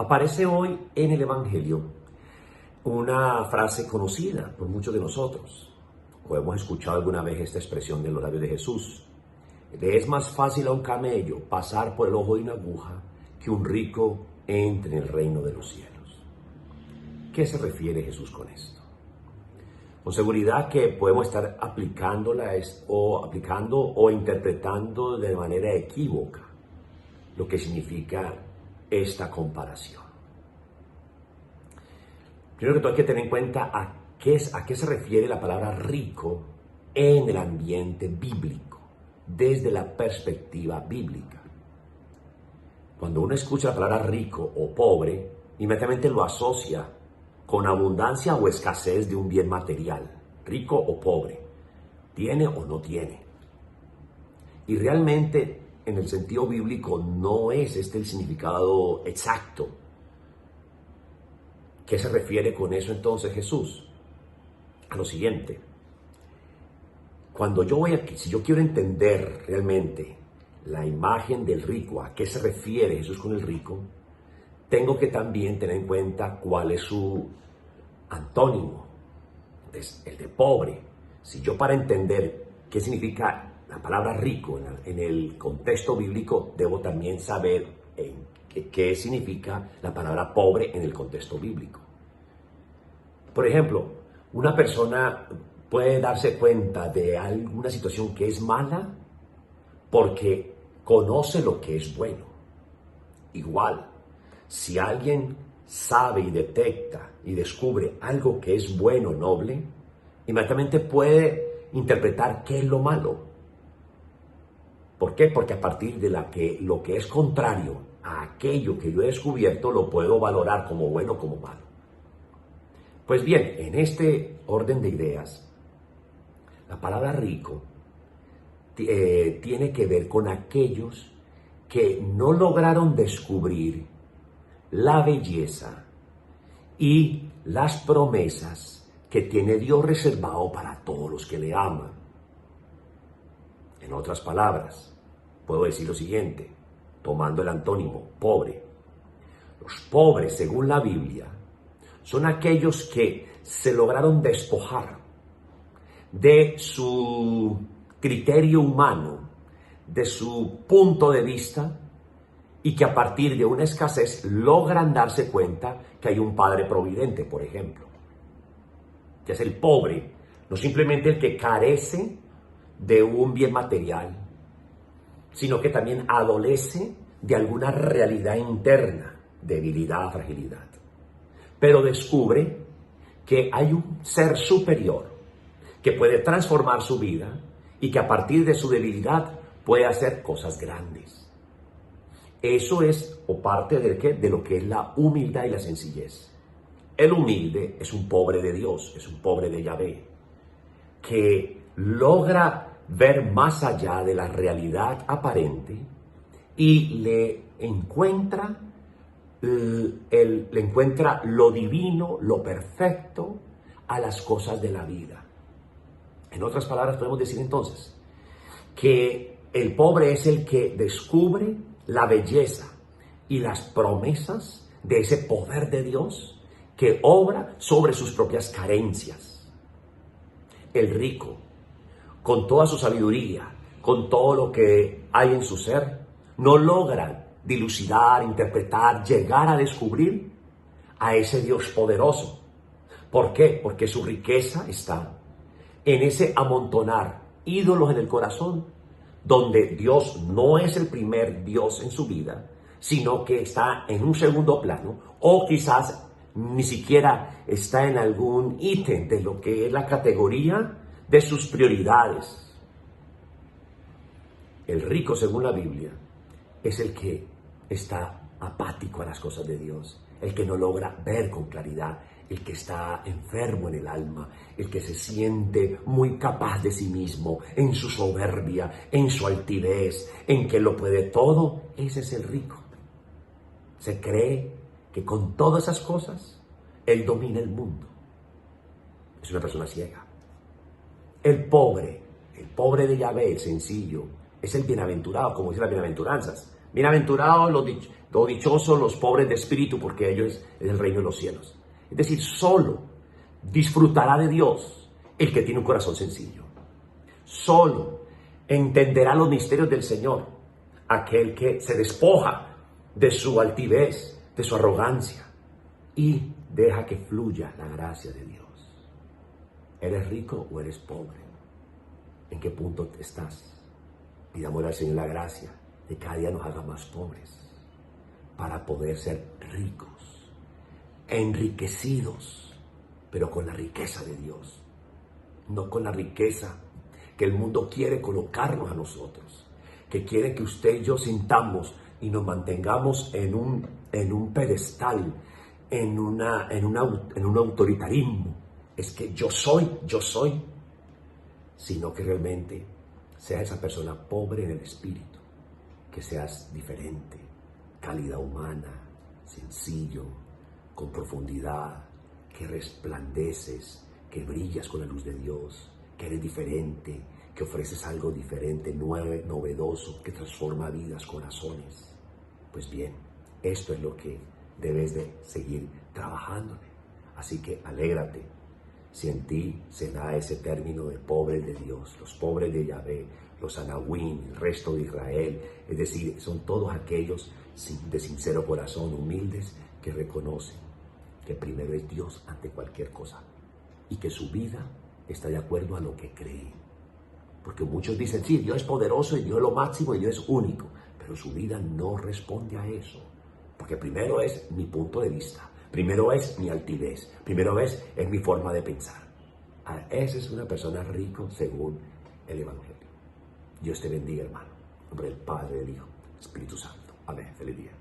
Aparece hoy en el Evangelio una frase conocida por muchos de nosotros, o hemos escuchado alguna vez esta expresión de los labios de Jesús. Le es más fácil a un camello pasar por el ojo de una aguja que un rico entre en el reino de los cielos. ¿Qué se refiere Jesús con esto? Con seguridad que podemos estar aplicándola o interpretando de manera equívoca lo que significa esta comparación. Primero que todo hay que tener en cuenta a qué se refiere la palabra rico en el ambiente bíblico, desde la perspectiva bíblica. Cuando uno escucha la palabra rico o pobre, inmediatamente lo asocia con abundancia o escasez de un bien material, rico o pobre, tiene o no tiene. Y realmente, en el sentido bíblico, no es este el significado exacto. ¿Qué se refiere con eso entonces Jesús? A lo siguiente. Cuando yo voy aquí, si yo quiero entender realmente la imagen del rico, a qué se refiere Jesús con el rico, tengo que también tener en cuenta cuál es su antónimo, es el de pobre. Si yo, para entender qué significa la palabra rico en el contexto bíblico, debo también saber qué significa la palabra pobre en el contexto bíblico. Por ejemplo, una persona puede darse cuenta de alguna situación que es mala porque conoce lo que es bueno. Igual, si alguien sabe y detecta y descubre algo que es bueno, noble, inmediatamente puede interpretar qué es lo malo. ¿Por qué? Porque a partir de lo que es contrario a aquello que yo he descubierto, lo puedo valorar como bueno o como malo. Pues bien, en este orden de ideas, la palabra rico tiene que ver con aquellos que no lograron descubrir la belleza y las promesas que tiene Dios reservado para todos los que le aman. En otras palabras, puedo decir lo siguiente, tomando el antónimo, pobre. Los pobres, según la Biblia, son aquellos que se lograron despojar de su criterio humano, de su punto de vista, y que a partir de una escasez logran darse cuenta que hay un Padre providente, por ejemplo, que es el pobre, no simplemente el que carece de un bien material, sino que también adolece de alguna realidad interna, debilidad, fragilidad. Pero descubre que hay un ser superior que puede transformar su vida y que a partir de su debilidad puede hacer cosas grandes. Eso es o parte de lo que es la humildad y la sencillez. El humilde es un pobre de Dios, es un pobre de Yahvé, que logra ver más allá de la realidad aparente y le encuentra lo divino, lo perfecto a las cosas de la vida. En otras palabras, podemos decir entonces que el pobre es el que descubre la belleza y las promesas de ese poder de Dios que obra sobre sus propias carencias. El rico, con toda su sabiduría, con todo lo que hay en su ser, no logra dilucidar, interpretar, llegar a descubrir a ese Dios poderoso. ¿Por qué? Porque su riqueza está en ese amontonar ídolos en el corazón, donde Dios no es el primer Dios en su vida, sino que está en un segundo plano, o quizás ni siquiera está en algún ítem de lo que es la categoría de sus prioridades. El rico, según la Biblia, es el que está apático a las cosas de Dios, el que no logra ver con claridad, el que está enfermo en el alma, el que se siente muy capaz de sí mismo, en su soberbia, en su altivez, en que lo puede todo. Ese es el rico. Se cree que con todas esas cosas, él domina el mundo. Es una persona ciega. El pobre de Yahvé, el sencillo, es el bienaventurado, como dice las bienaventuranzas. Bienaventurados O dichosos los pobres de espíritu, porque ellos es el reino de los cielos. Es decir, solo disfrutará de Dios el que tiene un corazón sencillo. Solo entenderá los misterios del Señor aquel que se despoja de su altivez, de su arrogancia y deja que fluya la gracia de Dios. ¿Eres rico o eres pobre? ¿En qué punto estás? Pidámosle al Señor la gracia de que cada día nos haga más pobres para poder ser ricos, enriquecidos, pero con la riqueza de Dios, no con la riqueza que el mundo quiere colocarnos a nosotros, que quiere que usted y yo sintamos y nos mantengamos en un pedestal, en un autoritarismo. Es que yo soy, sino que realmente sea esa persona pobre en el espíritu, que seas diferente, calidad humana, sencillo, con profundidad, que resplandeces, que brillas con la luz de Dios, que eres diferente, que ofreces algo diferente, nuevo, novedoso, que transforma vidas, corazones. Pues bien, esto es lo que debes de seguir trabajando. Así que alégrate si en ti se da ese término de pobres de Dios, los pobres de Yahvé, los anahuim, el resto de Israel. Es decir, son todos aquellos de sincero corazón, humildes, que reconocen que primero es Dios ante cualquier cosa y que su vida está de acuerdo a lo que creen. Porque muchos dicen, sí, Dios es poderoso y Dios es lo máximo y Dios es único, pero su vida no responde a eso. Porque primero es mi punto de vista, primero es mi altivez, primero es mi forma de pensar. Esa es una persona rico según el Evangelio. Dios te bendiga, hermano. En nombre del Padre, del Hijo, Espíritu Santo. Amén. Feliz día.